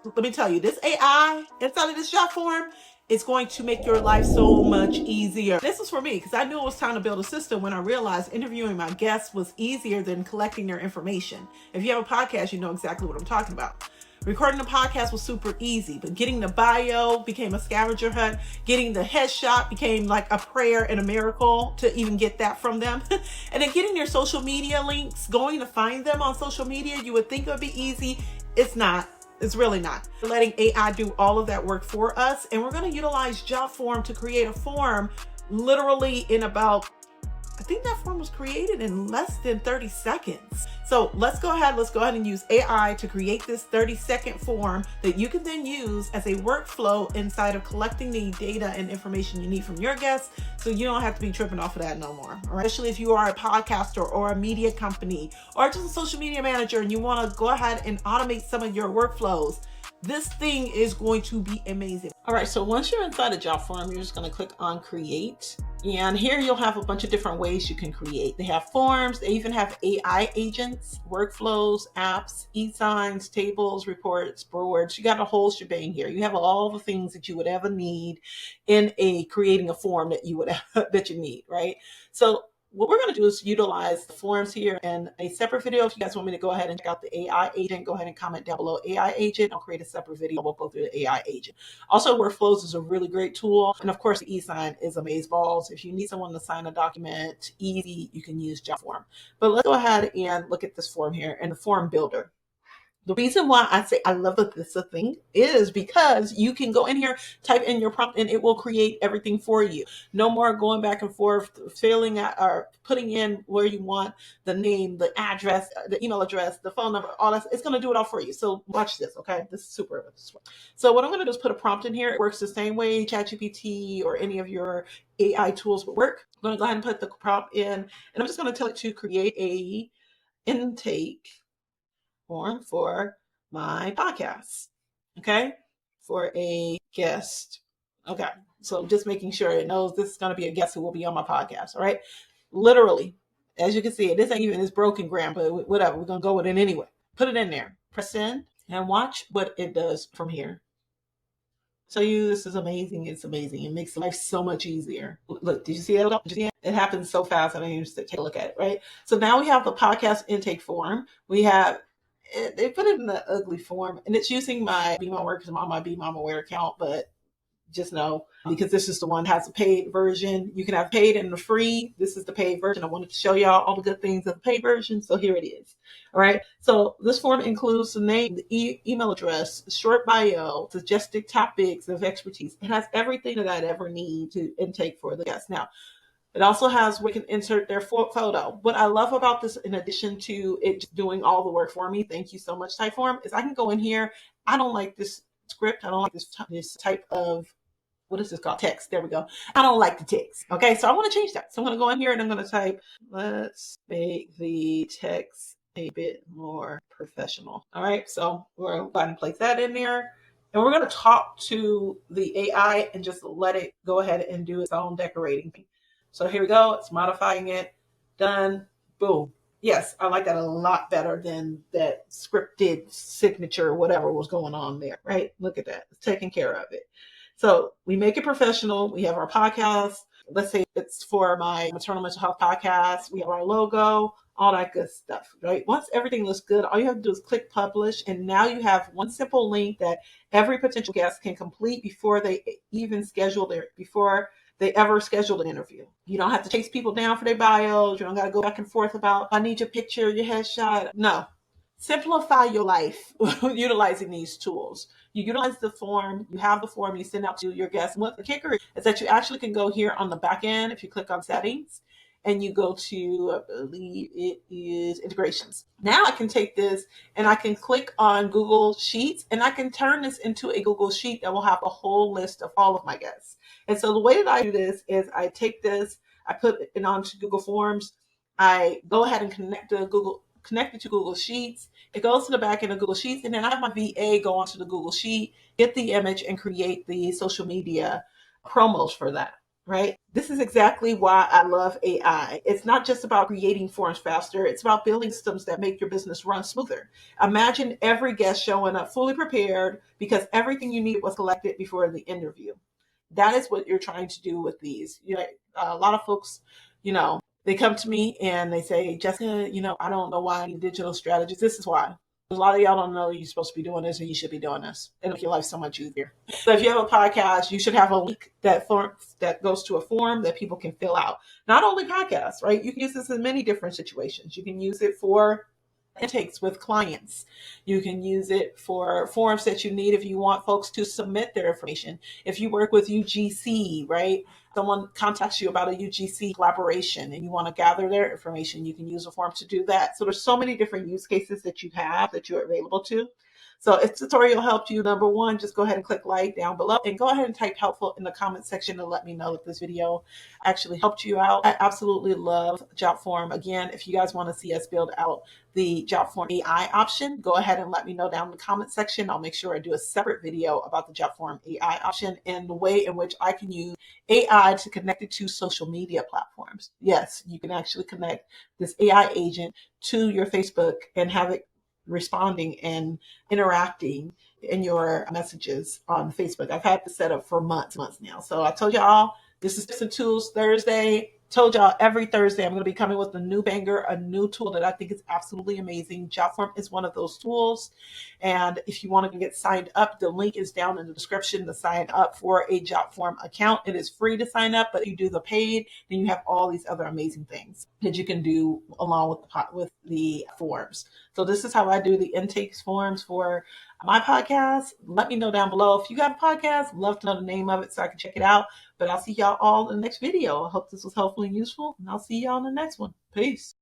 let me tell you, this AI inside of this Jotform is going to make your life so much easier. This is for me because I knew it was time to build a system when I realized interviewing my guests was easier than collecting their information. If you have a podcast, you know exactly what I'm talking about. Recording the podcast was super easy, but getting the bio became a scavenger hunt. Getting the headshot became like a prayer and a miracle to even get that from them. And then getting their social media links, going to find them on social media, you would think it would be easy. It's not. It's really not. We're letting AI do all of that work for us, and we're going to utilize Jotform to create a form literally in about, I think that form was created in less than 30 seconds. So let's go ahead and use AI to create this 30-second form that you can then use as a workflow inside of collecting the data and information you need from your guests, so you don't have to be tripping off of that no more. All right? Especially if you are a podcaster or a media company or just a social media manager and you want to go ahead and automate some of your workflows. This thing is going to be amazing. All right, so once you're inside a Jotform, you're just going to click on create. And here you'll have a bunch of different ways you can create. They have forms, they even have AI agents, workflows, apps, e-signs, tables, reports, boards. You got a whole shebang here. You have all the things that you would ever need in creating a form that you would that you need, right? So what we're going to do is utilize the forms here in a separate video. If you guys want me to go ahead and check out the AI agent, go ahead and comment down below AI agent. I'll create a separate video. We'll go through the AI agent. Also, workflows is a really great tool. And of course, the e-sign is amazeballs. If you need someone to sign a document easy, you can use Jotform. But let's go ahead and look at this form here and the form builder. The reason why I say I love this thing is because you can go in here, type in your prompt, and it will create everything for you. No more going back and forth, filling out or putting in where you want the name, the address, the email address, the phone number, all that. It's going to do it all for you. So watch this, okay? This is super. So what I'm going to do is put a prompt in here. It works the same way ChatGPT or any of your AI tools would work. I'm going to go ahead and put the prompt in, and I'm just going to tell it to create a intake form for my podcast, okay, for a guest. Okay, so just making sure it knows this is going to be a guest who will be on my podcast. All right, literally, as you can see, this ain't even this broken gram, but whatever, we're going to go with it anyway. Put it in there, press send, and watch what it does from here. So this is amazing. It's amazing. It makes life so much easier. Look, did you see that? Did you see it? It happens so fast. I don't even take a look at it, right? So now we have the podcast intake form. We have they put it in the ugly form, and it's using my Be Mama because I'm on my Be Mama Aware account, but just know because this is the one that has a paid version. You can have paid and the free. This is the paid version. I wanted to show y'all all the good things of the paid version, so here it is. All right. So this form includes the name, the email address, short bio, suggested topics of expertise. It has everything that I'd ever need to intake for the guest. Now, it also has we can insert their photo. What I love about this, in addition to it doing all the work for me, thank you so much, Typeform, is I can go in here. I don't like this script. I don't like this type of, what is this called? Text. There we go. I don't like the text. Okay, so I want to change that. So I'm going to go in here and I'm going to type, let's make the text a bit more professional. All right, so we're going to place that in there. And we're going to talk to the AI and just let it go ahead and do its own decorating. So here we go. It's modifying it. Done. Boom. Yes, I like that a lot better than that scripted signature, whatever was going on there, right? Look at that. It's taking care of it. So we make it professional. We have our podcast. Let's say it's for my maternal mental health podcast. We have our logo, all that good stuff, right? Once everything looks good, all you have to do is click publish. And now you have one simple link that every potential guest can complete before they even before they ever scheduled an interview. You don't have to chase people down for their bios. You don't got to go back and forth about, I need your picture, your headshot. No. Simplify your life utilizing these tools. You utilize the form, you have the form, you send out to your guests. What the kicker is that you actually can go here on the back end if you click on settings and you go to, I believe it is integrations. Now I can take this and I can click on Google Sheets and I can turn this into a Google Sheet that will have a whole list of all of my guests. And so the way that I do this is I take this, I put it onto Google Forms, I go ahead and connect it to Google Sheets. It goes to the back end of Google Sheets, and then I have my VA go onto the Google Sheet, get the image, and create the social media promos for that. right? This is exactly why I love AI. It's not just about creating forms faster, it's about building systems that make your business run smoother. Imagine every guest showing up fully prepared because everything you need was collected before the interview. That is what you're trying to do with these. A lot of folks, they come to me and they say, Jessica, I don't know why I need digital strategies. This is why. A lot of y'all don't know you're supposed to be doing this and you should be doing this. It'll make your life so much easier. So if you have a podcast, you should have a link that goes to a form that people can fill out. Not only podcasts, right? You can use this in many different situations. You can use it for intakes with clients. You can use it for forms that you need if you want folks to submit their information. If you work with UGC, right? Someone contacts you about a UGC collaboration and you want to gather their information, you can use a form to do that. So there's so many different use cases that you have that you're available to. So if tutorial helped you, number one, just go ahead and click like down below and go ahead and type helpful in the comment section to let me know that this video actually helped you out. I absolutely love Jotform. Again, if you guys want to see us build out the Jotform AI option, go ahead and let me know down in the comment section. I'll make sure I do a separate video about the Jotform AI option and the way in which I can use AI to connect it to social media platforms. Yes, you can actually connect this AI agent to your Facebook and have it responding and interacting in your messages on Facebook. I've had this set up for months now. So I told y'all this is Tips and Tools Thursday. Told y'all every Thursday I'm going to be coming with a new banger, a new tool that I think is absolutely amazing. Jotform is one of those tools. And if you want to get signed up, the link is down in the description to sign up for a Jotform account. It is free to sign up, but if you do the paid, then you have all these other amazing things that you can do along with the forms. So this is how I do the intakes forms for my podcast. Let me know down below if you got a podcast. Love to know the name of it so I can check it out. But I'll see y'all all in the next video. I hope this was helpful and useful, and I'll see y'all in the next one. Peace.